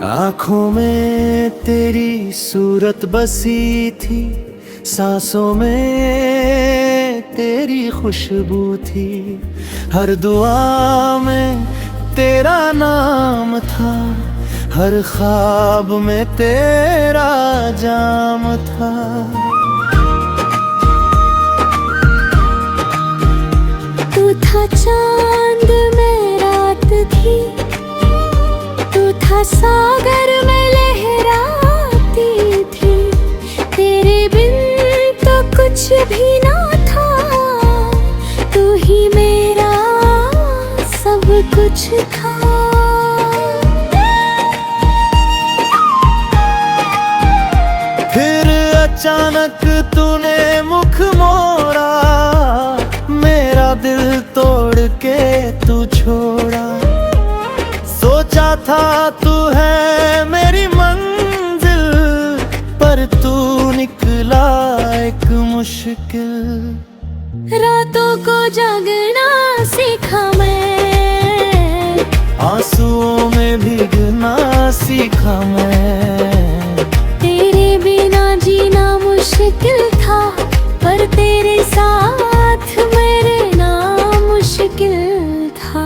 आँखों में तेरी सूरत बसी थी, सांसों में तेरी खुशबू थी, हर दुआ में तेरा नाम था, हर ख्वाब में तेरा जाम था। तू था चांद में रात थी, तू था सागर में लहराती थी, तेरे बिन तो कुछ भी ना था, तू ही मेरा सब कुछ था। फिर अचानक तूने मुख मोड़ा, मेरा दिल तोड़ के तू छोड़ा। सोचा था तू है मेरी मंजिल, पर तू निकला एक मुश्किल। रातों को जागना सीखा मैं, आंसुओं में भीगना सीखा मैं। तेरे बिना जीना मुश्किल था, पर तेरे साथ मेरे ना मुश्किल था।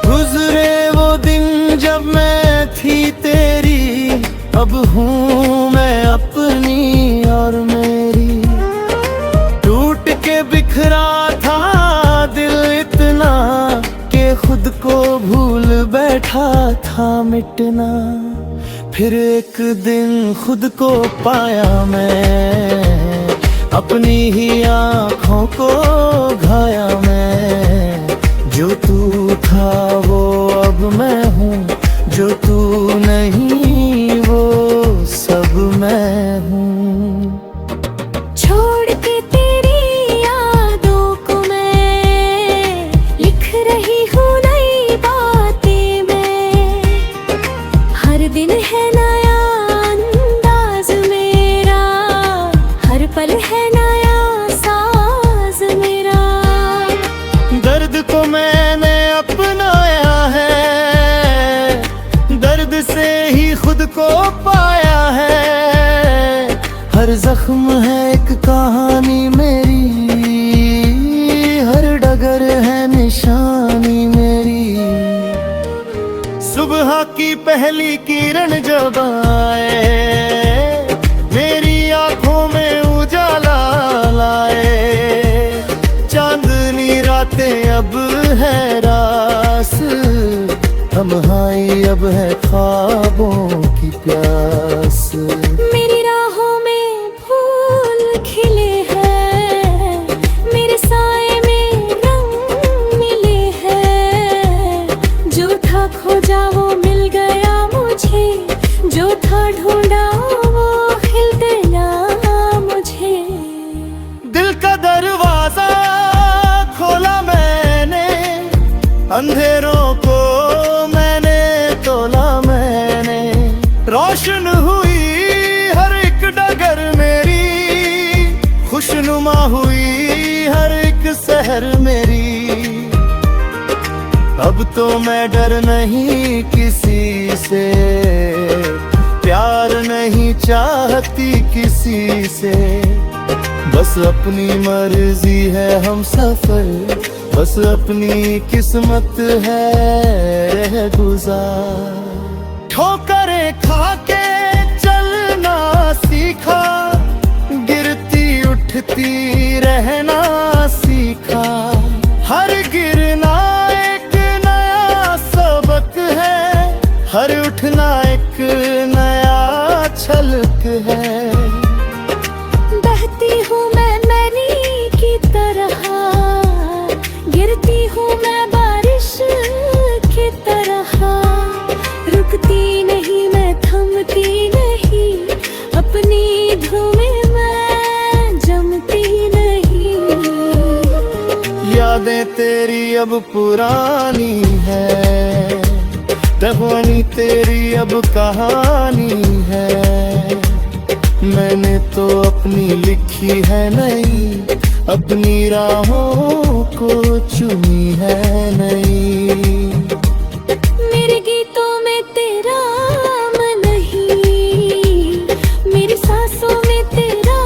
गुजरे वो दिन जब मैं थी तेरी, अब हूँ मैं अपनी और मेरी। टूट के बिखरा था दिल इतना, कि खुद को भूल बैठा था मिटना। फिर एक दिन खुद को पाया मैं, अपनी ही आँखों को घाया मैं। जो तू था वो अब मैं हूँ, जो तू नहीं वो सब मैं हूँ। छोड़ के तेरी यादों को मैं लिख रही हूँ नई बातें मैं। हर दिन है नया अंदाज मेरा, हर पल है नया साज मेरा। दर्द को मैंने अपनाया है, दर्द से ही खुद को पाया है। हर जख्म है एक कहानी मेरी, हर डगर है निशानी मेरी। सुबह की पहली किरण जब आए, मेरी आंखों में उजाला लाए। चांदनी रातें अब है रास, तन्हाई अब है ख्वाबों की प्यास। मेरी राहों में फूल खिले हैं, मेरे साए में रंग मिले हैं। जो था खोजा वो मिल गया मुझे, जो था ढूंढा वो खिल गया मुझे। दिल का दरवाजा खोला मैंने, अंधेरों को मैंने तोला मैंने। रोशन हुई हर एक डगर मेरी, खुशनुमा हुई हर एक शहर मेरी। अब तो मैं डर नहीं किसी से, प्यार नहीं चाहती किसी से। बस अपनी मर्जी है हम सफर, बस अपनी किस्मत है गुजार। ठोकरें खा के चलना सीखा, गिरती उठती रहना सीखा। हर गिरना एक नया सबक है, हर उठना एक नया छलक है। बहती हूँ मैं नदी की तरह, गिरती हूँ मैं बारिश तेरी अब पुरानी है, कहानी तेरी अब कहानी है। मैंने तो अपनी लिखी है नई, अपनी राहों को चुनी है नई। मेरे गीतों में तेरा नहीं, मेरी सांसों में तेरा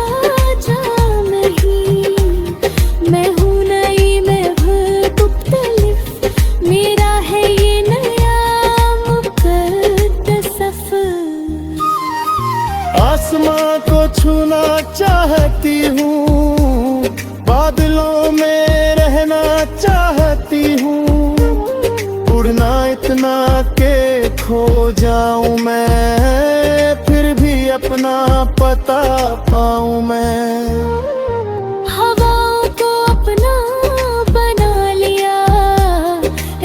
जाम नहीं। मैं हूँ नई, मैं हूँ मुख्तलिफ, मेरा है ये नया मुक़द्दस सफ़र। आसमां को छूना चाहती हूँ, बादलों में रहना चाहती हूँ, उड़ना इतना के खो जाऊं मैं, फिर भी अपना पता पाऊं मैं। हवाओं को अपना बना लिया,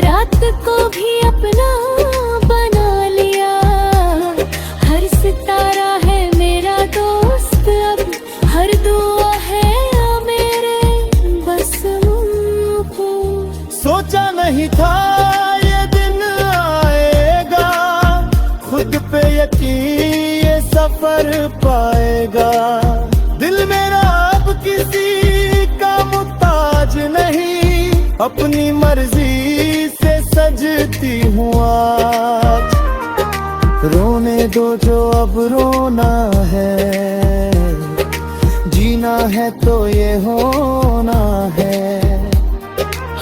रात को भी अपना बना लिया। हर सितारा है मेरा दोस्त अब, हर दुआ है मेरे बस मुझको। सोचा नहीं था ये दिन आएगा, खुद पे यकीन ये सफर पाएगा। दिल मेरा अब किसी का मुहताज नहीं, अपनी मर्जी से सजती हूँ आज। रोने दो जो अब रोना है, जीना है तो ये होना है।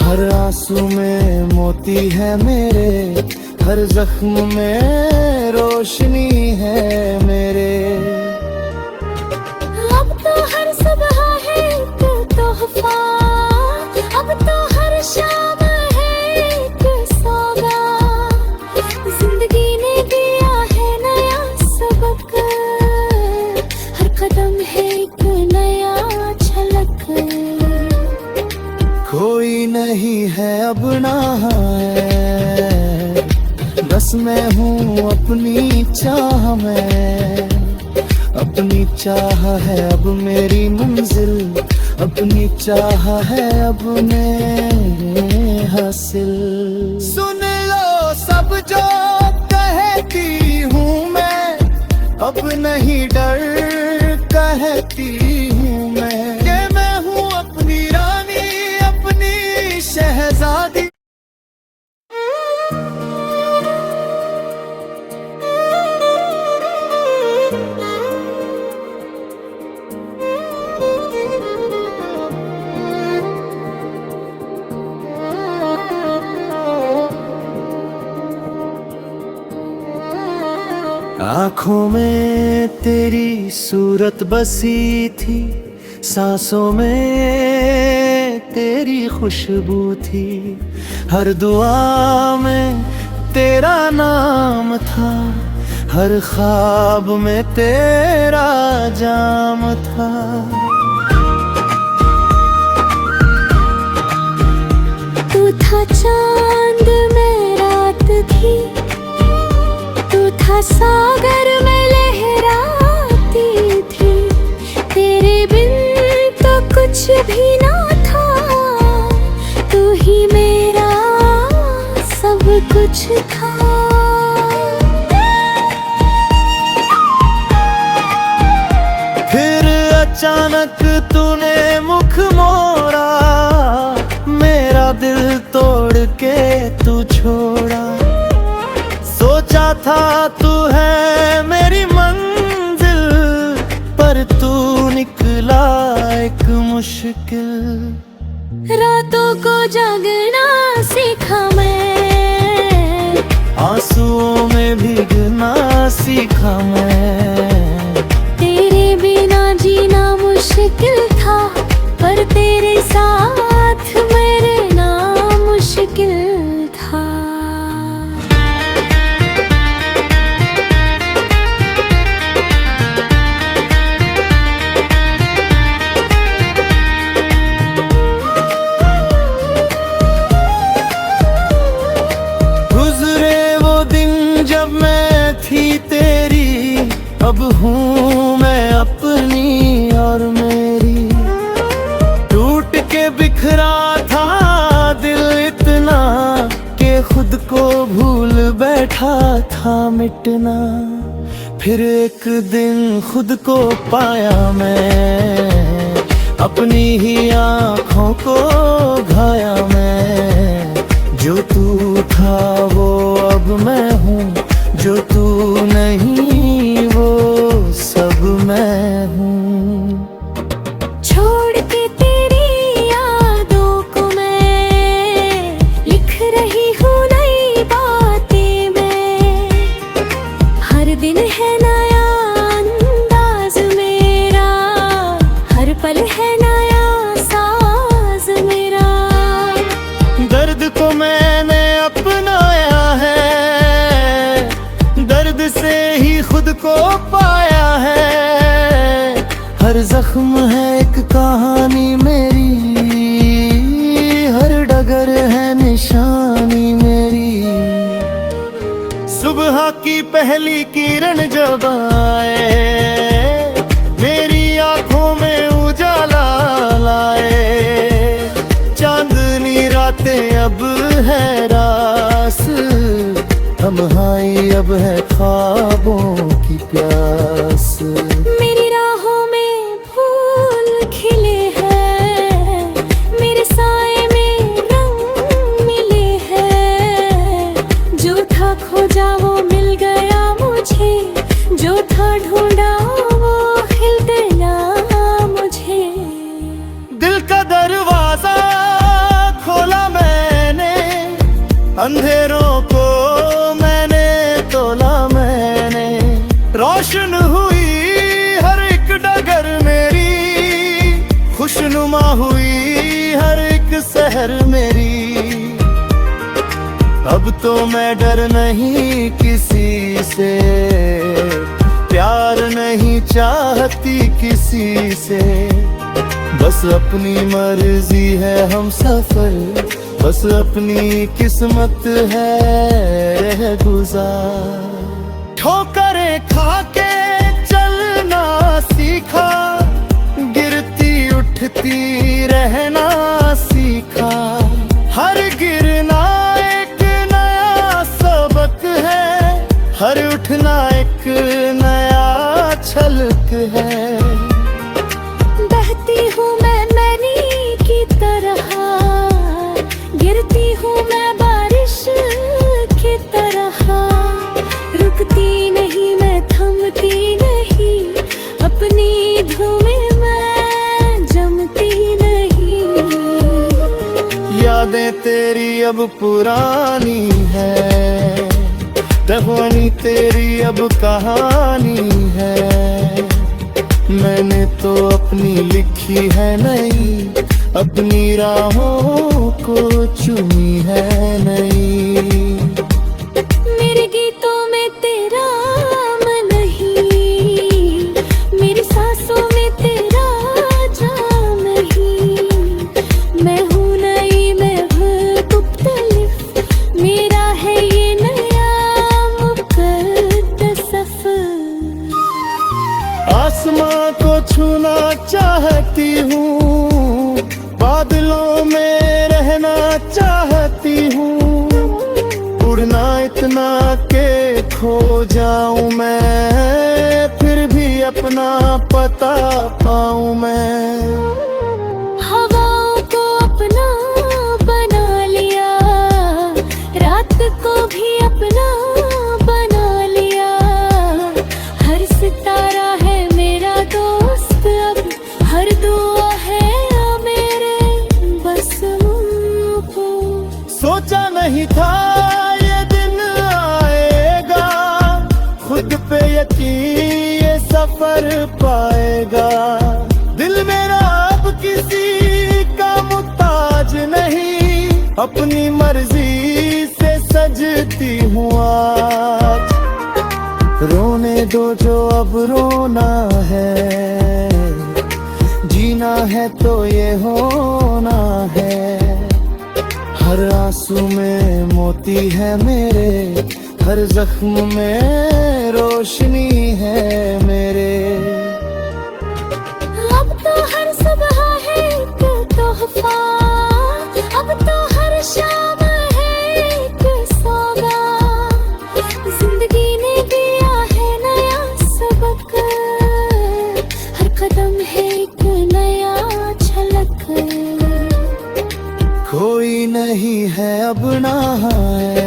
हर आंसू में मोती है मेरे, हर जख्म में रोशनी है मेरे। अब तो हर सुबह है एक तोहफा, अब तो हर शाम है एक सौगात। जिंदगी ने दिया है नया सबक, हर कदम है एक नया झलक। कोई नहीं है अब ना है, बस मैं हूँ अपनी चाह में। अपनी चाह है अब मेरी मंजिल, अपनी चाह है अब मेरे हासिल। सुन लो सब जो कहती हूँ मैं, अब नहीं डर कहती हूँ मैं, कि मैं हूँ अपनी रानी, अपनी शहजादी। आँखों में तेरी सूरत बसी थी, सांसों में तेरी खुशबू थी, हर दुआ में तेरा नाम था, हर ख्वाब में तेरा जाम था। तू था चांद में रात थी, तू था सागर में लहराती थी। तेरे बिन तो कुछ भी ना था, तू ही मेरा सब कुछ था। फिर अचानक तूने मुख मोड़ा, मेरा दिल तोड़ के तू छोड़ा। सोचा था तू है मेरी मंजिल, पर तू निकला एक मुश्किल। रातों को जागना सीखा मैं, आंसुओं में भीगना सीखा मैं। तेरे बिना जीना मुश्किल था, पर तेरे साथ मेरे ना मुश्किल था। अब हूँ मैं अपनी और मेरी, टूट के बिखरा था दिल बैठा था मिटना, फिर एक दिन खुद को पाया मैं, अपनी ही आँखों को घाया मैं। जो तू था वो अब मैं हूँ, जो तू नहीं वो सब मैं हूँ। छोड़ के तेरी यादों को मैं लिख रही हूँ नई बातें मैं। हर दिन है नया अंदाज मेरा, हर पल है नया साज मेरा। दर्द को मैंने अपनाया है, दर्द से ही खुद को पाया है। हर जख्म है एक कहानी मेरी, हर डगर है निशानी मेरी। सुबह की पहली किरण जब आए, मेरी आंखों में उजाला लाए। चांदनी रातें अब है रास, तन्हाई अब है ख्वाबों की प्यास। मेरी राहों में फूल खिले हैं, मेरे साए में रंग मिले हैं। जो था खोजा वो मिल गया मुझे, जो था ढूंढा वो खिल गया मुझे। दिल का दरवाजा खोला मैंने, अंधेरों को मैंने तोला मैंने। रोशन हुई हर एक डगर मेरी, खुशनुमा हुई हर एक शहर मेरी। अब तो मैं डर नहीं किसी से, प्यार नहीं चाहती किसी से। बस अपनी मर्जी है हम सफर, बस अपनी किस्मत है गुजार। ठोकरें खा के चलना सीखा, गिरती उठती रहना सीखा। हर गिरना एक नया सबक है, हर उठना एक नया छलक है। बहती हूँ मैं मैली की तरह, गिरती हूँ मैं बारिश की तरह। रुकती नहीं मैं थमती नहीं, अपनी धूमें मैं जमती नहीं। यादें तेरी अब पुरानी है, कहानी तेरी अब कहानी है। मैंने तो अपनी लिखी है नई, अपनी राहों को चुनी है नई। मेरे गीतों में तेरा मन नहीं, मेरी सांसों में तेरा जान नहीं। मैं हूँ नई मैं हूँ मुख्तलिफ, मेरा है ये नया मुक़द्दस सफ़र। आसमां को छूना चाहती हूँ, बादलों में रहना चाहती हूँ। उड़ना इतना के खो जाऊं मैं, फिर भी अपना पता पाऊं मैं। हवाओं को अपना बना लिया, रात को भी अपना बना लिया। हर सितारा है मेरा दोस्त अब, हर दुआ है मेरे बस मुझको। सोचा नहीं था ये दिन आएगा, खुद पे यकीन ये सफर पाएगा। दिल मेरा अब किसी का मुताज नहीं, अपनी मर्जी से सजती हूँ आज। रोने दो जो अब रोना है, जीना है तो ये होना है। हर आंसू में मोती है मेरे, हर जख्म में रोशनी है मेरे। अब तो हर सुबह है एक तोहफा, अब तो हर शाम है एक सौगात। है अब नहाए,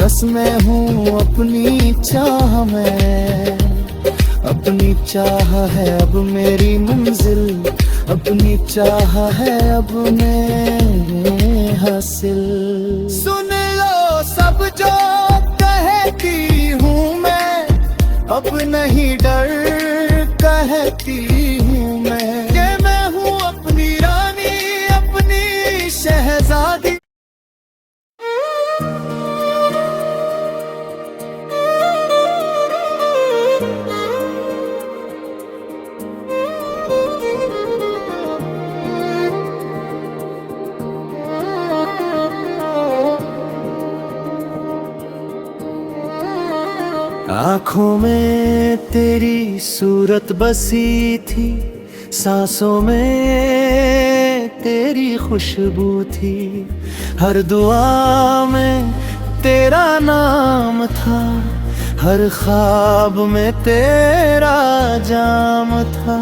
बस मैं हूँ अपनी चाह में। अपनी चाह है अब मेरी मंजिल, अपनी चाह है अब मेरे हासिल। सुन लो सब जो कहती हूँ मैं, अब नहीं डर कहती हूँ मैं, कि मैं हूँ अपनी रानी, अपनी शहजादी। आँखों में तेरी सूरत बसी थी, सांसों में तेरी खुशबू थी, हर दुआ में तेरा नाम था, हर ख्वाब में तेरा जाम था।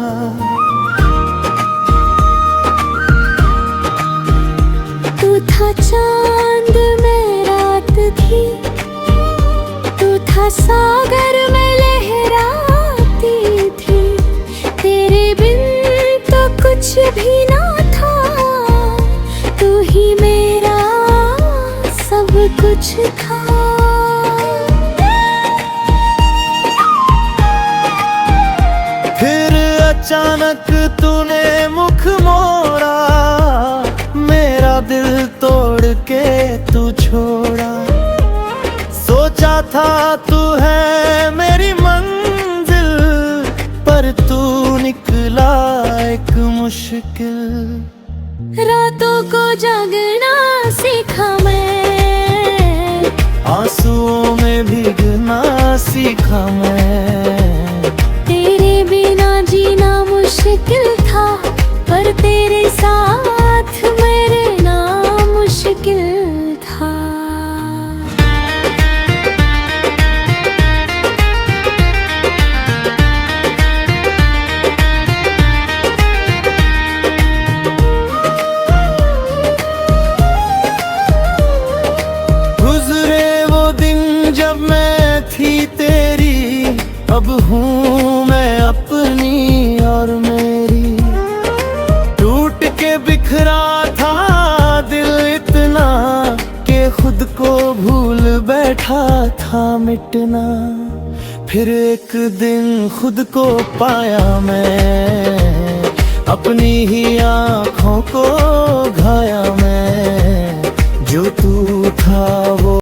तू था चांद में रात थी, तू था सागर में लहराती थी, तेरे बिन तो कुछ भी ना था, तू ही मेरा सब कुछ था। फिर अचानक तूने मुख मोड़ा, मेरा दिल तोड़ के तू छोड़ा। सोचा था तू है मेरी मंजिल, पर तू निकला एक मुश्किल। रातों को जागना सीखा मैं, आंसुओं में भीगना सीखा मैं। तेरे बिना जीना मुश्किल था, पर तेरे साथ मेरे ना मुश्किल था। जब मैं थी तेरी, अब हूँ मैं अपनी और मेरी। टूट के बिखरा था दिल इतना, कि खुद को भूल बैठा था मिटना। फिर एक दिन खुद को पाया मैं, अपनी ही आँखों को घाया मैं। जो तू था वो